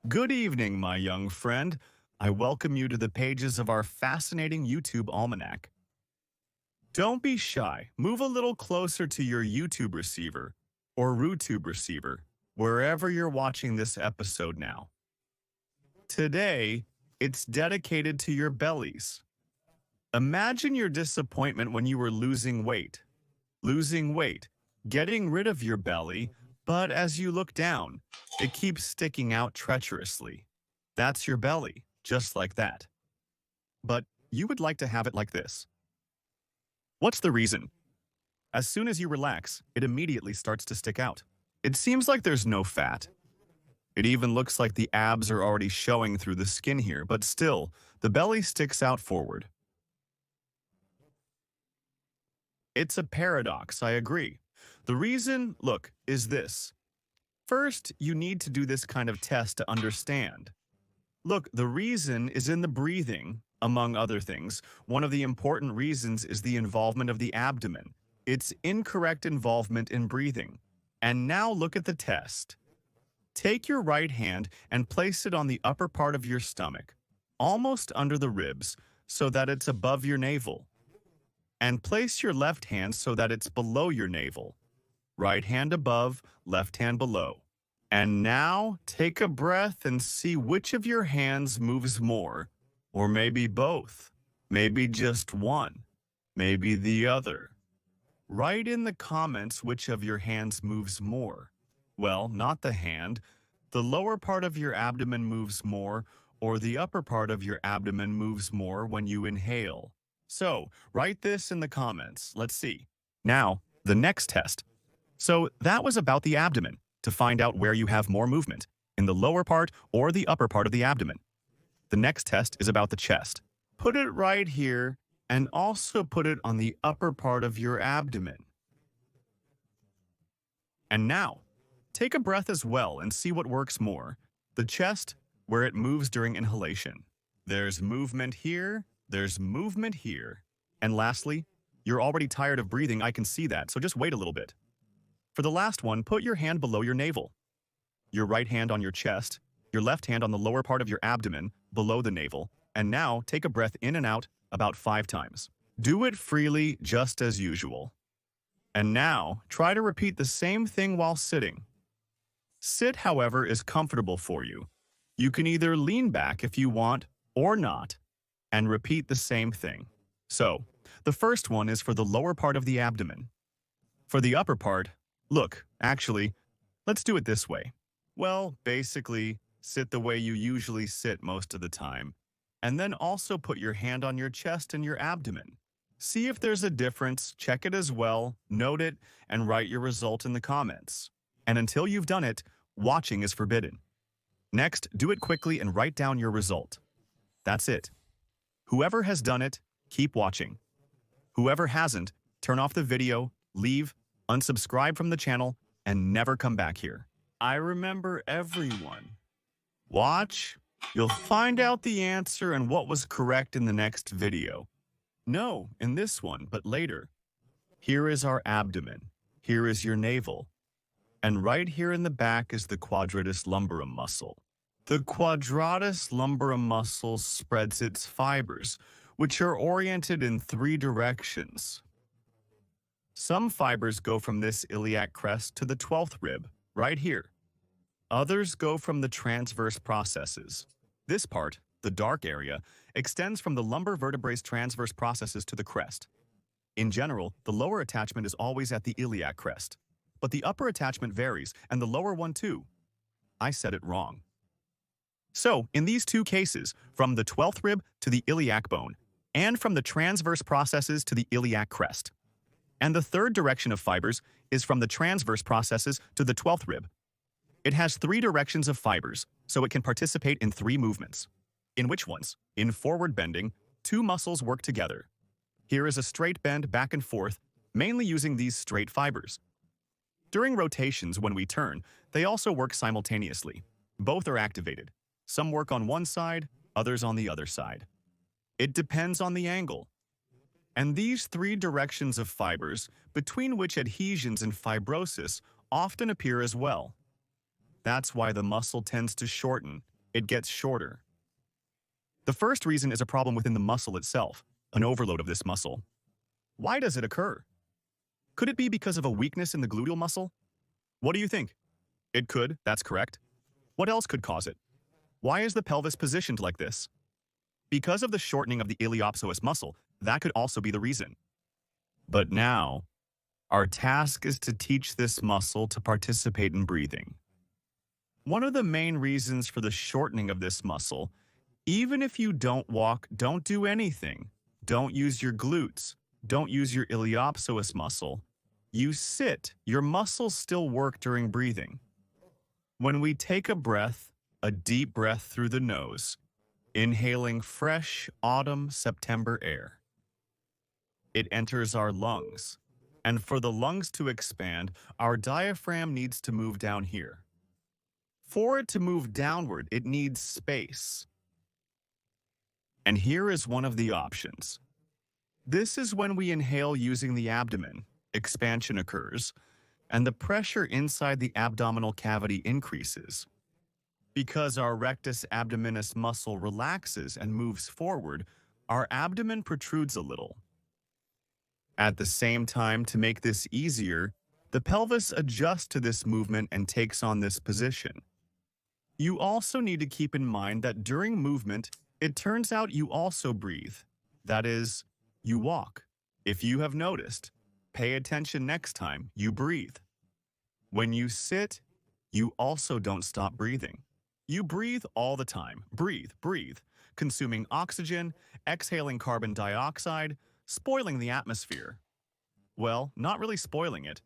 Good evening, my young friend. I welcome you to the pages of our fascinating YouTube almanac. Don't be shy. Move a little closer to your YouTube receiver or RooTube receiver, wherever you're watching this episode now. Today, it's dedicated to your bellies. Imagine your disappointment when you were losing weight. Losing weight, getting rid of your belly, but as you look down, it keeps sticking out treacherously. That's your belly, just like that. But you would like to have it like this. What's the reason? As soon as you relax, it immediately starts to stick out. It seems like there's no fat. It even looks like the abs are already showing through the skin here, but still, the belly sticks out forward. It's a paradox, I agree. The reason, look, is this. First, you need to do this kind of test to understand. Look, the reason is in the breathing, among other things. One of the important reasons is the involvement of the abdomen. It's incorrect involvement in breathing. And now look at the test. Take your right hand and place it on the upper part of your stomach, almost under the ribs, so that it's above your navel. And place your left hand so that it's below your navel. Right hand above, left hand below. And now take a breath and see which of your hands moves more. Or maybe both. Maybe just one. Maybe the other. Write in the comments which of your hands moves more. Well, not the hand. The lower part of your abdomen moves more, or the upper part of your abdomen moves more when you inhale. So, write this in the comments. Let's see. Now, the next test. So, that was about the abdomen, to find out where you have more movement, in the lower part or the upper part of the abdomen. The next test is about the chest. Put it right here, and also put it on the upper part of your abdomen. And now, take a breath as well and see what works more. The chest, where it moves during inhalation. There's movement here. There's movement here. And lastly, you're already tired of breathing, I can see that, so just wait a little bit. For the last one, put your hand below your navel. Your right hand on your chest, your left hand on the lower part of your abdomen, below the navel, and now take a breath in and out about 5 times. Do it freely, just as usual. And now, try to repeat the same thing while sitting. Sit, however, is comfortable for you. You can either lean back if you want, or not, and repeat the same thing. So, the first one is for the lower part of the abdomen. For the upper part, look, actually, let's do it this way. Well, basically, sit the way you usually sit most of the time, and then also put your hand on your chest and your abdomen. See if there's a difference, check it as well, note it, and write your result in the comments. And until you've done it, watching is forbidden. Next, do it quickly and write down your result. That's it. Whoever has done it, keep watching. Whoever hasn't, turn off the video, leave, unsubscribe from the channel, and never come back here. I remember everyone. Watch. You'll find out the answer and what was correct in the next video. No, in this one, but later. Here is our abdomen. Here is your navel. And right here in the back is the quadratus lumborum muscle. The quadratus lumborum muscle spreads its fibers, which are oriented in 3 directions. Some fibers go from this iliac crest to the 12th rib, right here. Others go from the transverse processes. This part, the dark area, extends from the lumbar vertebrae's transverse processes to the crest. In general, the lower attachment is always at the iliac crest, but the upper attachment varies, and the lower one too. I said it wrong. So, in these 2 cases, from the 12th rib to the iliac bone, and from the transverse processes to the iliac crest. And the third direction of fibers is from the transverse processes to the 12th rib. It has 3 directions of fibers, so it can participate in 3 movements. In which ones? In forward bending, 2 muscles work together. Here is a straight bend back and forth, mainly using these straight fibers. During rotations, when we turn, they also work simultaneously. Both are activated. Some work on one side, others on the other side. It depends on the angle. And these 3 directions of fibers, between which adhesions and fibrosis often appear as well. That's why the muscle tends to shorten, it gets shorter. The first reason is a problem within the muscle itself, an overload of this muscle. Why does it occur? Could it be because of a weakness in the gluteal muscle? What do you think? It could, that's correct. What else could cause it? Why is the pelvis positioned like this? Because of the shortening of the iliopsoas muscle, that could also be the reason. But now, our task is to teach this muscle to participate in breathing. One of the main reasons for the shortening of this muscle, even if you don't walk, don't do anything, don't use your glutes, don't use your iliopsoas muscle, you sit, your muscles still work during breathing. When we take a deep breath through the nose, inhaling fresh autumn September air, it enters our lungs. And for the lungs to expand, our diaphragm needs to move down here. For it to move downward, it needs space. And here is one of the options. This is when we inhale using the abdomen, expansion occurs, and the pressure inside the abdominal cavity increases. Because our rectus abdominis muscle relaxes and moves forward, our abdomen protrudes a little. At the same time, to make this easier, the pelvis adjusts to this movement and takes on this position. You also need to keep in mind that during movement, it turns out you also breathe. That is, you walk. If you have noticed, pay attention next time you breathe. When you sit, you also don't stop breathing. You breathe all the time. Breathe, breathe, consuming oxygen, exhaling carbon dioxide, spoiling the atmosphere. Well, not really spoiling it.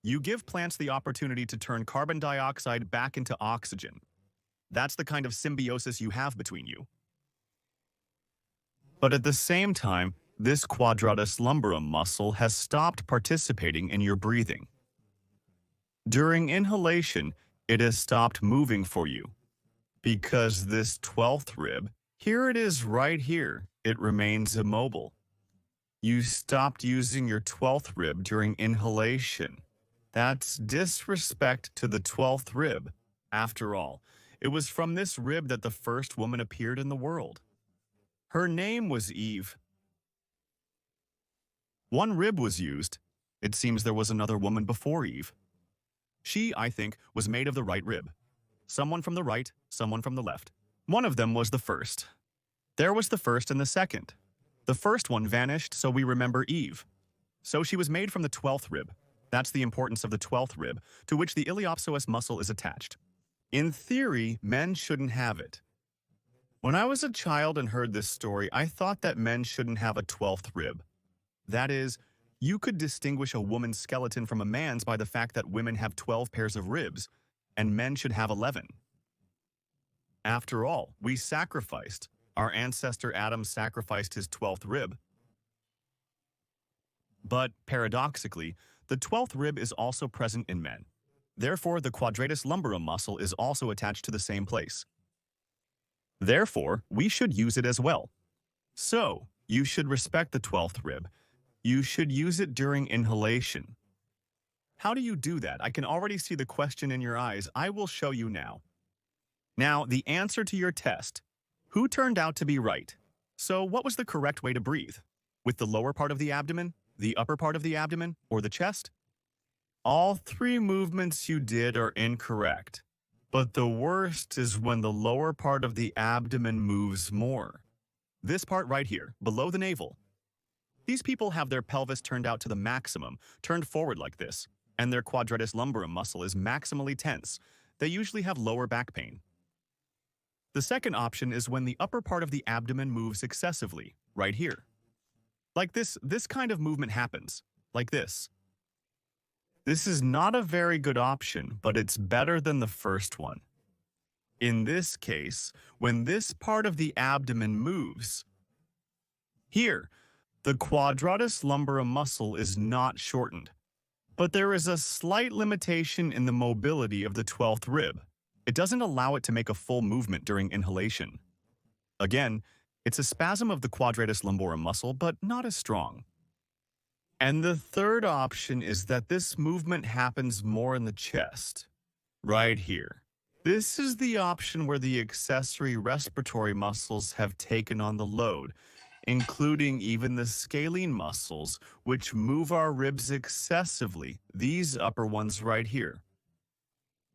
You give plants the opportunity to turn carbon dioxide back into oxygen. That's the kind of symbiosis you have between you. But at the same time, this quadratus lumborum muscle has stopped participating in your breathing. During inhalation, it has stopped moving for you. Because this 12th rib, here it is right here, it remains immobile. You stopped using your 12th rib during inhalation. That's disrespect to the 12th rib. After all, it was from this rib that the first woman appeared in the world. Her name was Eve. One rib was used. It seems there was another woman before Eve. She, I think, was made of the right rib. Someone from the right, someone from the left. One of them was the first. There was the first and the second. The first one vanished, so we remember Eve. So she was made from the 12th rib. That's the importance of the 12th rib, to which the iliopsoas muscle is attached. In theory, men shouldn't have it. When I was a child and heard this story, I thought that men shouldn't have a 12th rib. That is, you could distinguish a woman's skeleton from a man's by the fact that women have 12 pairs of ribs, and men should have 11. After all, we sacrificed. Our ancestor Adam sacrificed his 12th rib. But, paradoxically, the 12th rib is also present in men. Therefore, the quadratus lumborum muscle is also attached to the same place. Therefore, we should use it as well. So, you should respect the 12th rib. You should use it during inhalation. How do you do that? I can already see the question in your eyes. I will show you now. Now, the answer to your test. Who turned out to be right? So, what was the correct way to breathe? With the lower part of the abdomen, the upper part of the abdomen, or the chest? All three movements you did are incorrect. But the worst is when the lower part of the abdomen moves more. This part right here, below the navel. These people have their pelvis turned out to the maximum, turned forward like this, and their quadratus lumborum muscle is maximally tense. They usually have lower back pain. The second option is when the upper part of the abdomen moves excessively, right here. Like this kind of movement happens, like this. This is not a very good option, but it's better than the first one. In this case, when this part of the abdomen moves, here, the quadratus lumborum muscle is not shortened, but there is a slight limitation in the mobility of the 12th rib. It doesn't allow it to make a full movement during inhalation. Again, it's a spasm of the quadratus lumborum muscle, but not as strong. And the third option is that this movement happens more in the chest, right here. This is the option where the accessory respiratory muscles have taken on the load, including even the scalene muscles, which move our ribs excessively, these upper ones right here.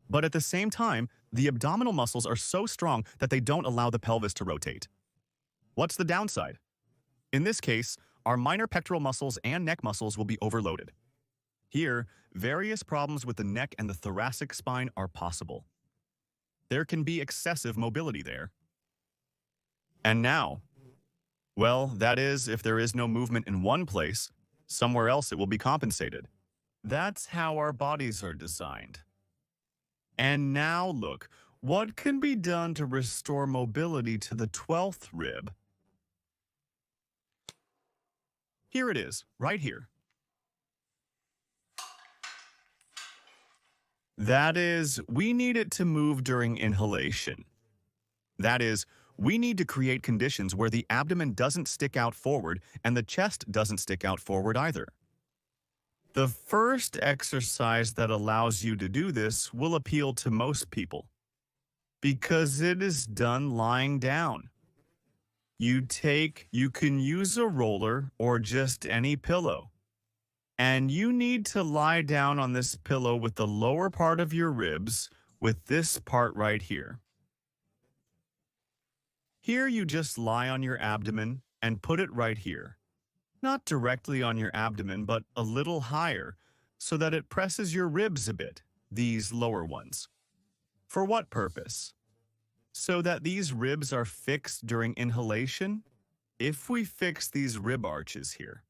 But at the same time, the abdominal muscles are so strong that they don't allow the pelvis to rotate. What's the downside? In this case, our minor pectoral muscles and neck muscles will be overloaded. Here, various problems with the neck and the thoracic spine are possible. There can be excessive mobility there. And now, well, that is, if there is no movement in one place, somewhere else it will be compensated. That's how our bodies are designed. And now look, what can be done to restore mobility to the 12th rib? Here it is, right here. That is, we need it to move during inhalation. That is, we need to create conditions where the abdomen doesn't stick out forward and the chest doesn't stick out forward either. The first exercise that allows you to do this will appeal to most people because it is done lying down. You can use a roller or just any pillow. And you need to lie down on this pillow with the lower part of your ribs, with this part right here. Here you just lie on your abdomen and put it right here. Not directly on your abdomen, but a little higher, so that it presses your ribs a bit, these lower ones. For what purpose? So that these ribs are fixed during inhalation? If we fix these rib arches here,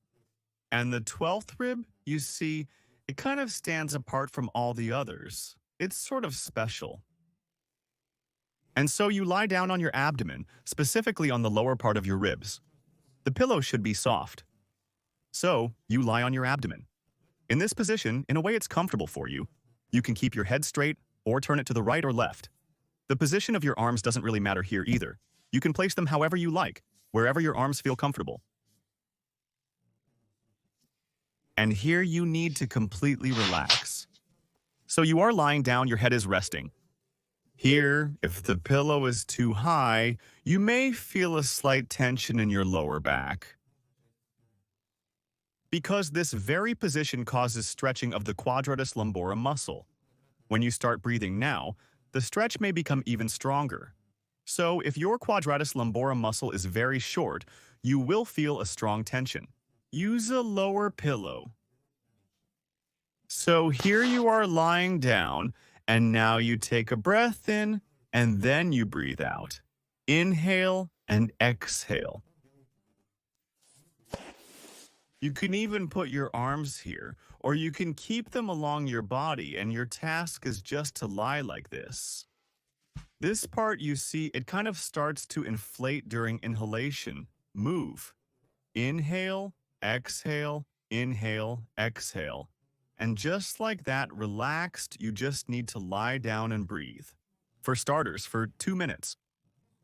and the 12th rib, you see, it kind of stands apart from all the others. It's sort of special. And so you lie down on your abdomen, specifically on the lower part of your ribs. The pillow should be soft. So you lie on your abdomen. In this position, in a way it's comfortable for you. You can keep your head straight or turn it to the right or left. The position of your arms doesn't really matter here either. You can place them however you like, wherever your arms feel comfortable. And here you need to completely relax. So you are lying down, your head is resting. Here, if the pillow is too high, you may feel a slight tension in your lower back. Because this very position causes stretching of the quadratus lumborum muscle. When you start breathing now, the stretch may become even stronger. So if your quadratus lumborum muscle is very short, you will feel a strong tension. Use a lower pillow. So here you are lying down, and now you take a breath in, and then you breathe out. Inhale and exhale. You can even put your arms here, or you can keep them along your body, and your task is just to lie like this. This part, you see, it kind of starts to inflate during inhalation. Move. Inhale, exhale, inhale, exhale. And just like that, relaxed, you just need to lie down and breathe. For starters, for 2 minutes.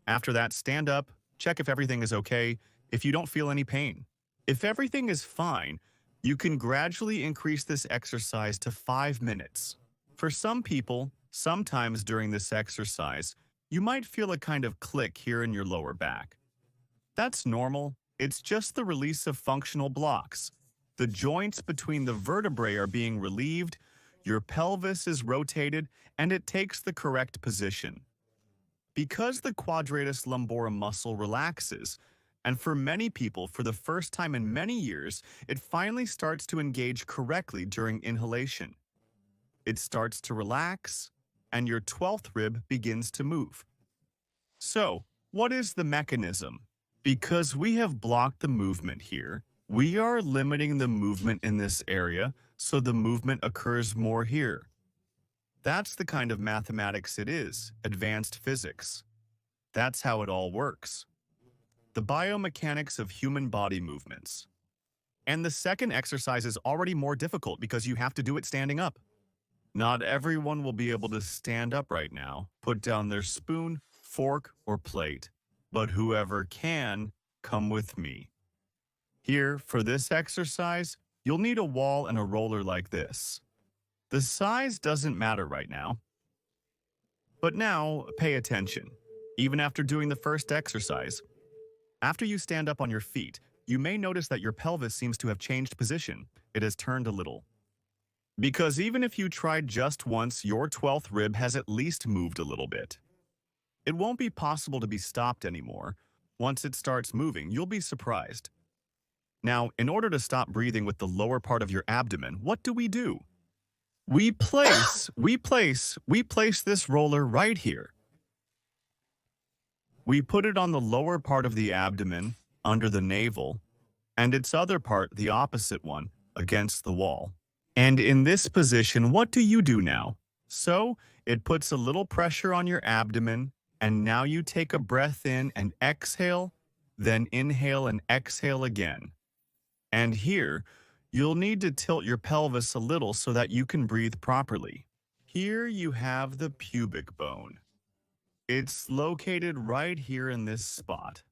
After that, stand up, check if everything is okay, if you don't feel any pain. If everything is fine, you can gradually increase this exercise to 5 minutes. For some people, sometimes during this exercise, you might feel a kind of click here in your lower back. That's normal. It's just the release of functional blocks. The joints between the vertebrae are being relieved, your pelvis is rotated, and it takes the correct position. Because the quadratus lumborum muscle relaxes, and for many people, for the first time in many years, it finally starts to engage correctly during inhalation. It starts to relax, and your 12th rib begins to move. So, what is the mechanism? Because we have blocked the movement here, we are limiting the movement in this area, so the movement occurs more here. That's the kind of mathematics it is, advanced physics. That's how it all works. The biomechanics of human body movements. And the second exercise is already more difficult because you have to do it standing up. Not everyone will be able to stand up right now, put down their spoon, fork, or plate. But whoever can, come with me. Here, for this exercise, you'll need a wall and a roller like this. The size doesn't matter right now. But now, pay attention. Even after doing the first exercise, after you stand up on your feet, you may notice that your pelvis seems to have changed position. It has turned a little. Because even if you tried just once, your 12th rib has at least moved a little bit. It won't be possible to be stopped anymore. Once it starts moving, you'll be surprised. Now, in order to stop breathing with the lower part of your abdomen, what do? We place this roller right here. We put it on the lower part of the abdomen, under the navel, and its other part, the opposite one, against the wall. And in this position, what do you do now? So, it puts a little pressure on your abdomen, and now you take a breath in and exhale, then inhale and exhale again. And here, you'll need to tilt your pelvis a little so that you can breathe properly. Here you have the pubic bone. It's located right here in this spot.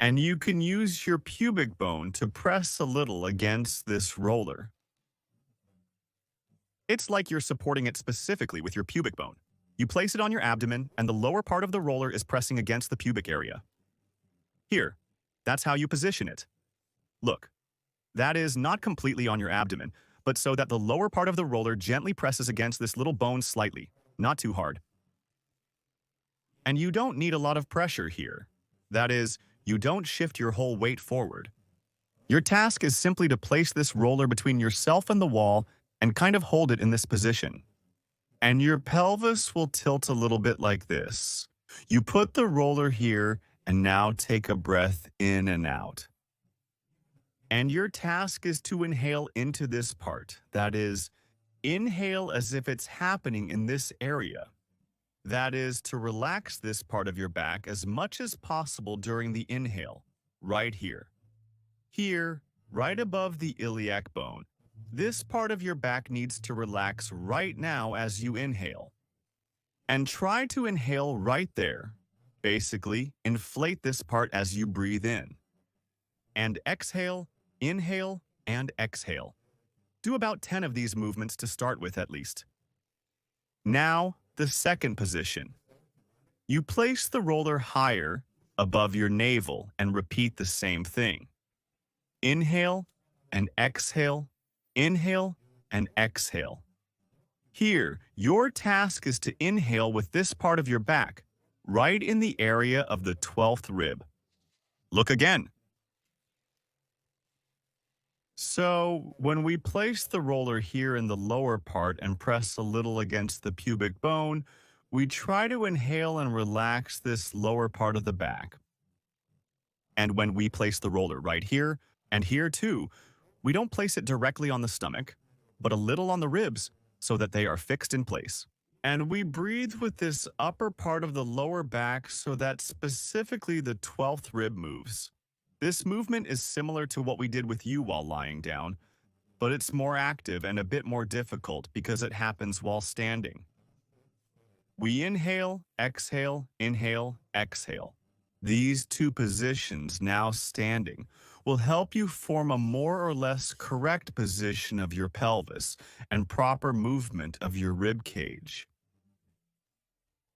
And you can use your pubic bone to press a little against this roller. It's like you're supporting it specifically with your pubic bone. You place it on your abdomen, and the lower part of the roller is pressing against the pubic area. Here, that's how you position it. Look, that is not completely on your abdomen, but so that the lower part of the roller gently presses against this little bone slightly, not too hard. And you don't need a lot of pressure here. That is, you don't shift your whole weight forward. Your task is simply to place this roller between yourself and the wall and kind of hold it in this position. And your pelvis will tilt a little bit like this. You put the roller here and now take a breath in and out. And your task is to inhale into this part. That is, inhale as if it's happening in this area. That is, to relax this part of your back as much as possible during the inhale, right here. Here, right above the iliac bone. This part of your back needs to relax right now as you inhale. And try to inhale right there. Basically, inflate this part as you breathe in. And exhale, inhale, and exhale. Do about 10 of these movements to start with at least. Now, the second position. You place the roller higher above your navel and repeat the same thing. Inhale and exhale, inhale and exhale. Here, your task is to inhale with this part of your back, right in the area of the 12th rib. Look again. So, when we place the roller here in the lower part and press a little against the pubic bone, we try to inhale and relax this lower part of the back. And when we place the roller right here, and here too, we don't place it directly on the stomach, but a little on the ribs so that they are fixed in place. And we breathe with this upper part of the lower back so that specifically the 12th rib moves. This movement is similar to what we did with you while lying down, but it's more active and a bit more difficult because it happens while standing. We inhale, exhale, exhale. These two positions, now standing, will help you form a more or less correct position of your pelvis and proper movement of your rib cage.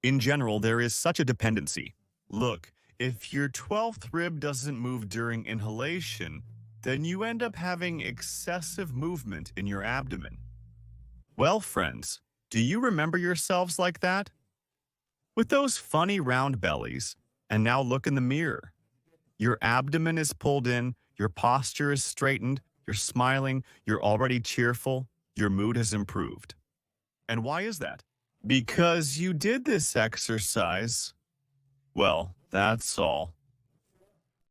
In general, there is such a dependency. Look, if your 12th rib doesn't move during inhalation, then you end up having excessive movement in your abdomen. Well, friends, do you remember yourselves like that? With those funny round bellies, and now look in the mirror. Your abdomen is pulled in, your posture is straightened, you're smiling, you're already cheerful, your mood has improved. And why is that? Because you did this exercise. Well, that's all.